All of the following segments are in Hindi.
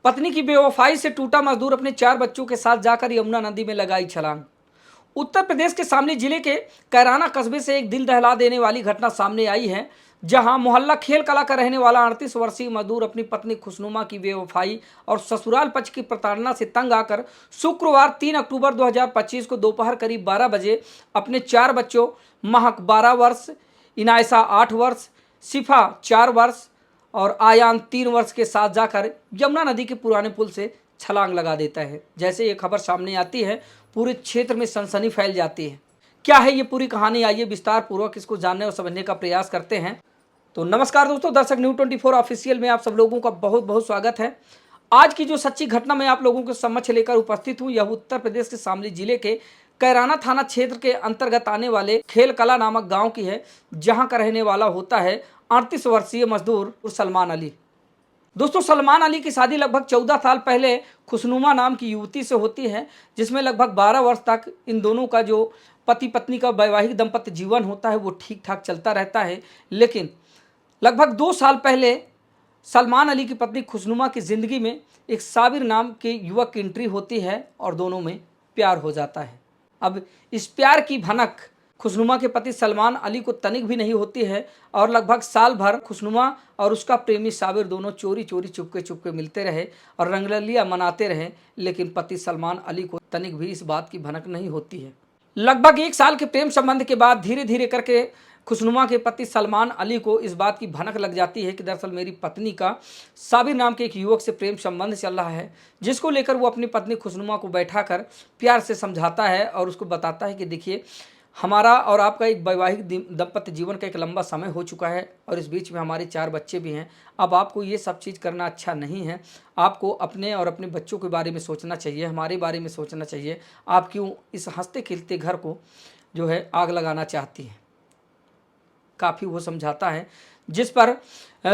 पत्नी की बेवफाई से टूटा मजदूर अपने 4 बच्चों के साथ जाकर यमुना नदी में लगाई छलांग। उत्तर प्रदेश के शामली जिले के कैराना कस्बे से एक दिल दहला देने वाली घटना सामने आई है, जहां मोहल्ला खेल कला का रहने वाला 38 वर्षीय मजदूर अपनी पत्नी खुशनुमा की बेवफाई और ससुराल पक्ष की प्रताड़ना से तंग आकर शुक्रवार 3 अक्टूबर 2025 को दोपहर करीब 12 बजे अपने 4 बच्चों महक 12 वर्ष, इनायसा 8 वर्ष, शिफा 4 वर्ष और आयान 3 वर्ष के साथ जाकर यमुना नदी के पुराने पुल से छलांग लगा देता है। जैसे ये खबर सामने आती है, पूरे क्षेत्र में सनसनी फैल जाती है। क्या है ये पूरी कहानी, आइए विस्तार पूर्वक इसको जानने और समझने का प्रयास करते हैं। तो नमस्कार दोस्तों, दर्शक न्यूज़ 24 ऑफिशियल में आप सब लोगों का बहुत बहुत स्वागत है। आज की जो सच्ची घटना मैं आप लोगों के समक्ष लेकर उपस्थित हूँ, यह उत्तर प्रदेश के शामली जिले के कैराना थाना क्षेत्र के अंतर्गत आने वाले खेल कला नामक गांव की है, जहां का रहने वाला होता है 38 वर्षीय मजदूर सलमान अली। दोस्तों, सलमान अली की शादी लगभग 14 साल पहले खुशनुमा नाम की युवती से होती है, जिसमें लगभग 12 वर्ष तक इन दोनों का जो पति पत्नी का वैवाहिक दाम्पत्य जीवन होता है वो ठीक ठाक चलता रहता है। लेकिन लगभग 2 साल पहले सलमान अली की पत्नी खुशनुमा की ज़िंदगी में एक साबिर नाम के युवक की एंट्री होती है और दोनों में प्यार हो जाता है। अब इस प्यार की भनक खुशनुमा के पति सलमान अली को तनिक भी नहीं होती है और लगभग साल भर खुशनुमा और उसका प्रेमी साबिर दोनों चोरी चोरी चुपके चुपके मिलते रहे और रंगरलिया मनाते रहे, लेकिन पति सलमान अली को तनिक भी इस बात की भनक नहीं होती है। लगभग 1 साल के प्रेम संबंध के बाद धीरे धीरे करके खुशनुमा के पति सलमान अली को इस बात की भनक लग जाती है कि दरअसल मेरी पत्नी का साबिर नाम के एक युवक से प्रेम संबंध चल रहा है, जिसको लेकर वो अपनी पत्नी खुशनुमा को बैठाकर प्यार से समझाता है और उसको बताता है कि देखिए, हमारा और आपका एक वैवाहिक दाम्पत्य जीवन का एक लंबा समय हो चुका है और इस बीच में हमारे 4 बच्चे भी हैं। अब आपको ये सब चीज़ करना अच्छा नहीं है। आपको अपने और अपने बच्चों के बारे में सोचना चाहिए, हमारे बारे में सोचना चाहिए। आप क्यों इस हंसते खिलते घर को जो है आग लगाना चाहती हैं। काफ़ी वो समझाता है, जिस पर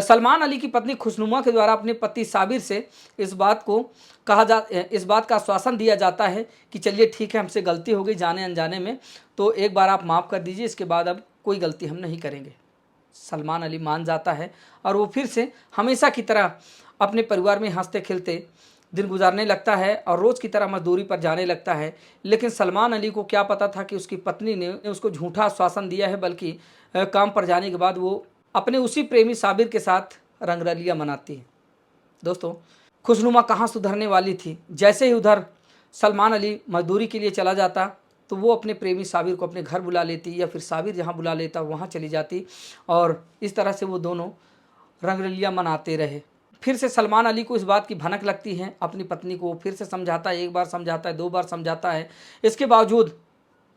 सलमान अली की पत्नी खुशनुमा के द्वारा अपने पति साबिर से इस बात का आश्वासन दिया जाता है कि चलिए ठीक है, हमसे गलती हो गई जाने अनजाने में, तो एक बार आप माफ़ कर दीजिए, इसके बाद अब कोई गलती हम नहीं करेंगे। सलमान अली मान जाता है और वो फिर से हमेशा की तरह अपने परिवार में हंसते खेलते दिन गुजारने लगता है और रोज़ की तरह मजदूरी पर जाने लगता है। लेकिन सलमान अली को क्या पता था कि उसकी पत्नी ने उसको झूठा आश्वासन दिया है, बल्कि काम पर जाने के बाद वो अपने उसी प्रेमी साबिर के साथ रंगरलिया मनाती है। दोस्तों, खुशनुमा कहाँ सुधरने वाली थी। जैसे ही उधर सलमान अली मजदूरी के लिए चला जाता तो वो अपने प्रेमी साबिर को अपने घर बुला लेती या फिर साबिर जहाँ बुला लेता वहाँ चली जाती और इस तरह से वो दोनों रंगरलिया मनाते रहे। फिर से सलमान अली को इस बात की भनक लगती है, अपनी पत्नी को फिर से समझाता है, 1 बार समझाता है, 2 बार समझाता है। इसके बावजूद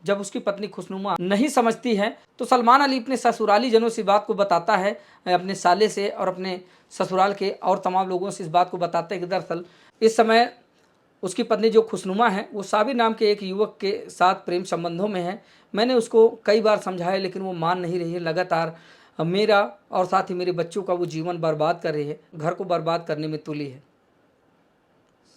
जब उसकी पत्नी खुशनुमा नहीं समझती है तो सलमान अली अपने ससुराली जनों से बात को बताता है, अपने साले से और अपने ससुराल के और तमाम लोगों से इस बात को बताता है कि दरअसल इस समय उसकी पत्नी जो खुशनुमा है वो साबिर नाम के एक युवक के साथ प्रेम संबंधों में है। मैंने उसको कई बार समझाया लेकिन वो मान नहीं रही है, लगातार मेरा और साथ ही मेरे बच्चों का वो जीवन बर्बाद कर रही है, घर को बर्बाद करने में तुली है।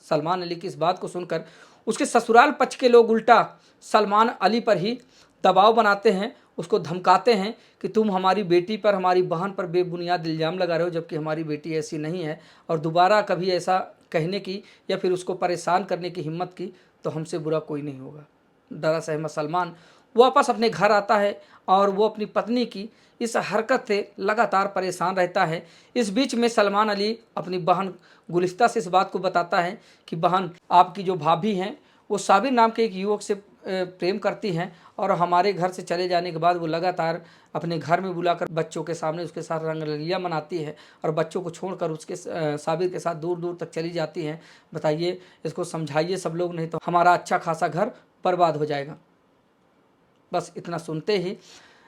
सलमान अली की इस बात को सुनकर उसके ससुराल पक्ष के लोग उल्टा सलमान अली पर ही दबाव बनाते हैं, उसको धमकाते हैं कि तुम हमारी बेटी पर, हमारी बहन पर बेबुनियाद इल्ज़ाम लगा रहे हो, जबकि हमारी बेटी ऐसी नहीं है और दोबारा कभी ऐसा कहने की या फिर उसको परेशान करने की हिम्मत की तो हमसे बुरा कोई नहीं होगा। डरा सहमा सलमान वापस अपने घर आता है और वो अपनी पत्नी की इस हरकत से लगातार परेशान रहता है। इस बीच में सलमान अली अपनी बहन गुलिस्ता से इस बात को बताता है कि बहन, आपकी जो भाभी हैं वो साबिर नाम के एक युवक से प्रेम करती हैं और हमारे घर से चले जाने के बाद वो लगातार अपने घर में बुलाकर बच्चों के सामने उसके साथ रंगरलिया मनाती है और बच्चों को छोड़कर उसके साबिर के साथ दूर दूर तक चली जाती हैं। बताइए, इसको समझाइए सब लोग, नहीं तो हमारा अच्छा खासा घर बर्बाद हो जाएगा। बस इतना सुनते ही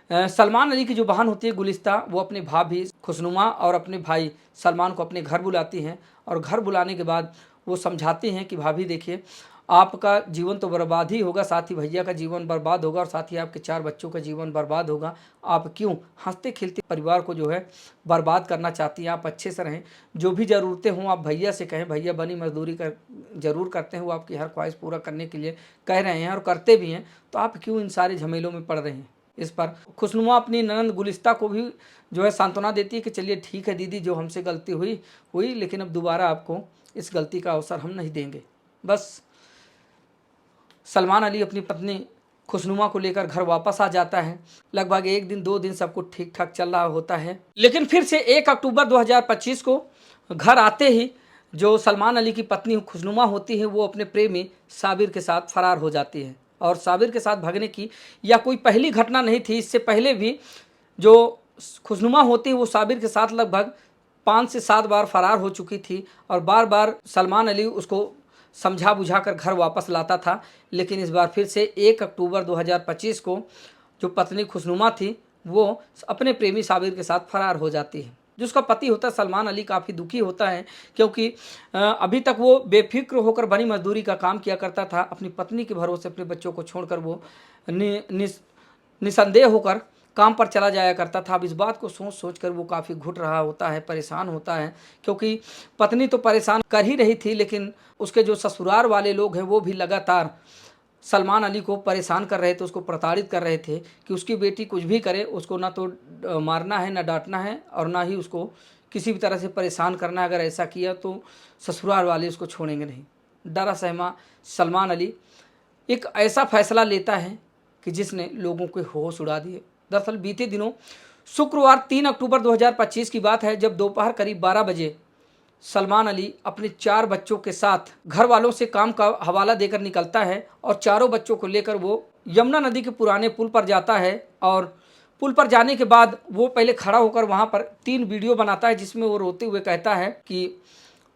सलमान अली की जो बहन होती है गुलिस्ता, वो अपने भाभी खुशनुमा और अपने भाई सलमान को अपने घर बुलाती हैं और घर बुलाने के बाद वो समझाती हैं कि भाभी देखिए, आपका जीवन तो बर्बाद ही होगा, साथ ही भैया का जीवन बर्बाद होगा और साथ ही आपके 4 बच्चों का जीवन बर्बाद होगा। आप क्यों हंसते खिलते परिवार को जो है बर्बाद करना चाहती हैं। आप अच्छे से रहें, जो भी ज़रूरतें हों आप भैया से कहें, भैया बनी मजदूरी कर ज़रूर करते हैं, वो आपकी हर ख्वाहिश पूरा करने के लिए कह रहे हैं और करते भी हैं, तो आप क्यों इन सारे झमेलों में पड़ रहे हैं। इस पर खुशनुमा अपनी ननंद गुलिस्ता को भी जो है सांत्वना देती है कि चलिए ठीक है दीदी, जो हमसे गलती हुई, लेकिन अब दोबारा आपको इस गलती का अवसर हम नहीं देंगे। बस सलमान अली अपनी पत्नी खुशनुमा को लेकर घर वापस आ जाता है। लगभग 1 दिन 2 दिन सब कुछ ठीक ठाक चल रहा होता है, लेकिन फिर से 1 अक्टूबर 2025 को घर आते ही जो सलमान अली की पत्नी खुशनुमा होती है वो अपने प्रेमी साबिर के साथ फरार हो जाती है। और साबिर के साथ भागने की या कोई पहली घटना नहीं थी, इससे पहले भी जो खुशनुमा होती है वो साबिर के साथ लगभग 5 से 7 बार फरार हो चुकी थी और बार बार सलमान अली उसको समझा बुझा कर घर वापस लाता था। लेकिन इस बार फिर से 1 अक्टूबर 2025 को जो पत्नी खुशनुमा थी वो अपने प्रेमी साबिर के साथ फरार हो जाती है। जो उसका पति होता है सलमान अली काफ़ी दुखी होता है, क्योंकि अभी तक वो बेफिक्र होकर बनी मजदूरी का काम किया करता था। अपनी पत्नी के भरोसे अपने बच्चों को छोड़कर वो निसंदेह होकर काम पर चला जाया करता था। अब इस बात को सोच सोच कर वो काफ़ी घुट रहा होता है, परेशान होता है, क्योंकि पत्नी तो परेशान कर ही रही थी, लेकिन उसके जो ससुराल वाले लोग हैं वो भी लगातार सलमान अली को परेशान कर रहे थे, उसको प्रताड़ित कर रहे थे कि उसकी बेटी कुछ भी करे उसको ना तो मारना है, ना डांटना है और ना ही उसको किसी भी तरह से परेशान करना है। अगर ऐसा किया तो ससुराल वाले उसको छोड़ेंगे नहीं। डरा सहमा सलमान अली एक ऐसा फैसला लेता है कि जिसने लोगों के होश उड़ा दिए। दरअसल बीते दिनों शुक्रवार 3 अक्टूबर 2025 की बात है, जब दोपहर करीब 12 बजे सलमान अली अपने 4 बच्चों के साथ घर वालों से काम का हवाला देकर निकलता है और चारों बच्चों को लेकर वो यमुना नदी के पुराने पुल पर जाता है। और पुल पर जाने के बाद वो पहले खड़ा होकर वहाँ पर 3 वीडियो बनाता है, जिसमें वो रोते हुए कहता है कि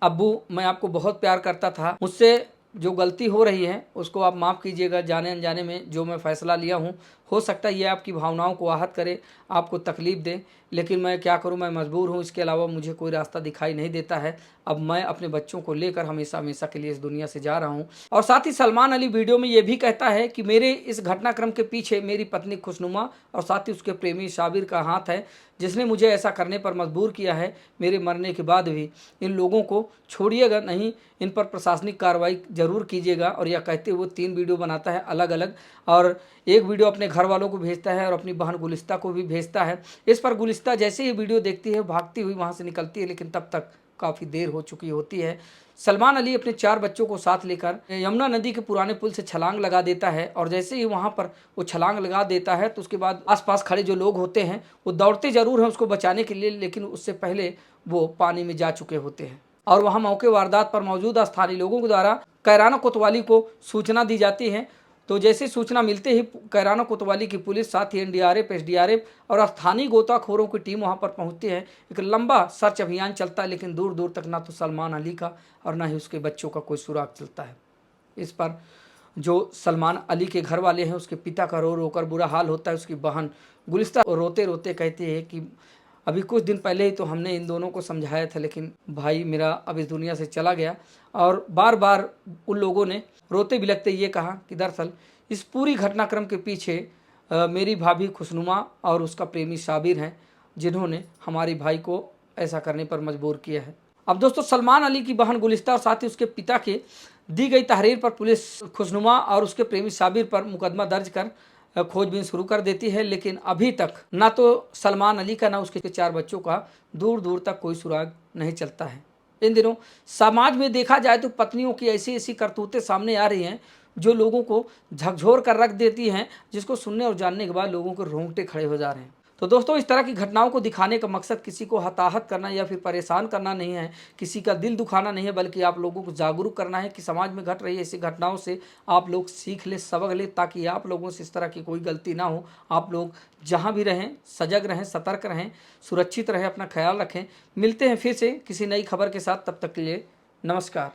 अब्बू मैं आपको बहुत प्यार करता था, मुझसे जो गलती हो रही है उसको आप माफ़ कीजिएगा, जाने अनजाने में जो मैं फ़ैसला लिया हूँ हो सकता है ये आपकी भावनाओं को आहत करे, आपको तकलीफ़ दे, लेकिन मैं क्या करूँ, मैं मजबूर हूँ, इसके अलावा मुझे कोई रास्ता दिखाई नहीं देता है। अब मैं अपने बच्चों को लेकर हमेशा हमेशा के लिए इस दुनिया से जा रहा हूँ। और साथ ही सलमान अली वीडियो में ये भी कहता है कि मेरे इस घटनाक्रम के पीछे मेरी पत्नी खुशनुमा और साथ ही उसके प्रेमी साबिर का हाथ है, जिसने मुझे ऐसा करने पर मजबूर किया है। मेरे मरने के बाद भी इन लोगों को छोड़िएगा नहीं, इन पर प्रशासनिक कार्रवाई जरूर कीजिएगा। और यह कहते हुए 3 वीडियो बनाता है अलग अलग, और एक वीडियो अपने घर वालों को भेजता है और अपनी बहन गुलिस्ता को भी भेजता है। इस पर गुलिस्ता जैसे ही वीडियो देखती है भागती हुई वहाँ से निकलती है, लेकिन तब तक काफ़ी देर हो चुकी होती है। सलमान अली अपने 4 बच्चों को साथ लेकर यमुना नदी के पुराने पुल से छलांग लगा देता है और जैसे ही वहाँ पर वो छलांग लगा देता है तो उसके बाद आसपास खड़े जो लोग होते हैं वो दौड़ते जरूर हैं उसको बचाने के लिए, लेकिन उससे पहले वो पानी में जा चुके होते हैं। और वहाँ मौके वारदात पर मौजूद स्थानीय लोगों के द्वारा कैराना कोतवाली को सूचना दी जाती है। तो जैसे सूचना मिलते ही कैराना कोतवाली की पुलिस, साथ ही एनडीआरएफ, एसडीआरएफ और स्थानीय गोताखोरों की टीम वहां पर पहुंचती है। एक लंबा सर्च अभियान चलता है, लेकिन दूर दूर तक ना तो सलमान अली का और ना ही उसके बच्चों का कोई सुराग चलता है। इस पर जो सलमान अली के घर वाले हैं उसके पिता का रो रो कर बुरा हाल होता है। उसकी बहन गुलिस्ता रोते रोते कहती है कि अभी कुछ दिन पहले ही तो हमने इन दोनों को समझाया था, लेकिन भाई मेरा अब इस दुनिया से चला गया। और बार बार उन लोगों ने रोते बिलखते ये कहा कि दरअसल इस पूरी घटनाक्रम के पीछे मेरी भाभी खुशनुमा और उसका प्रेमी साबिर हैं, जिन्होंने हमारी भाई को ऐसा करने पर मजबूर किया है। अब दोस्तों सलमान अली की बहन गुलिस्ता और साथ ही उसके पिता के दी गई तहरीर पर पुलिस खुशनुमा और उसके प्रेमी साबिर पर मुकदमा दर्ज कर खोजबीन शुरू कर देती है, लेकिन अभी तक ना तो सलमान अली का ना उसके 4 बच्चों का दूर दूर तक कोई सुराग नहीं चलता है। इन दिनों समाज में देखा जाए तो पत्नियों की ऐसी ऐसी करतूतें सामने आ रही हैं जो लोगों को झकझोर कर रख देती हैं, जिसको सुनने और जानने के बाद लोगों के रोंगटे खड़े हो जा रहे हैं। तो दोस्तों इस तरह की घटनाओं को दिखाने का मकसद किसी को हताहत करना या फिर परेशान करना नहीं है, किसी का दिल दुखाना नहीं है, बल्कि आप लोगों को जागरूक करना है कि समाज में घट रही ऐसी घटनाओं से आप लोग सीख ले, सबक ले, ताकि आप लोगों से इस तरह की कोई गलती ना हो। आप लोग जहाँ भी रहें सजग रहें, सतर्क रहें, सुरक्षित रहें, अपना ख्याल रखें। मिलते हैं फिर से किसी नई खबर के साथ, तब तक के लिए नमस्कार।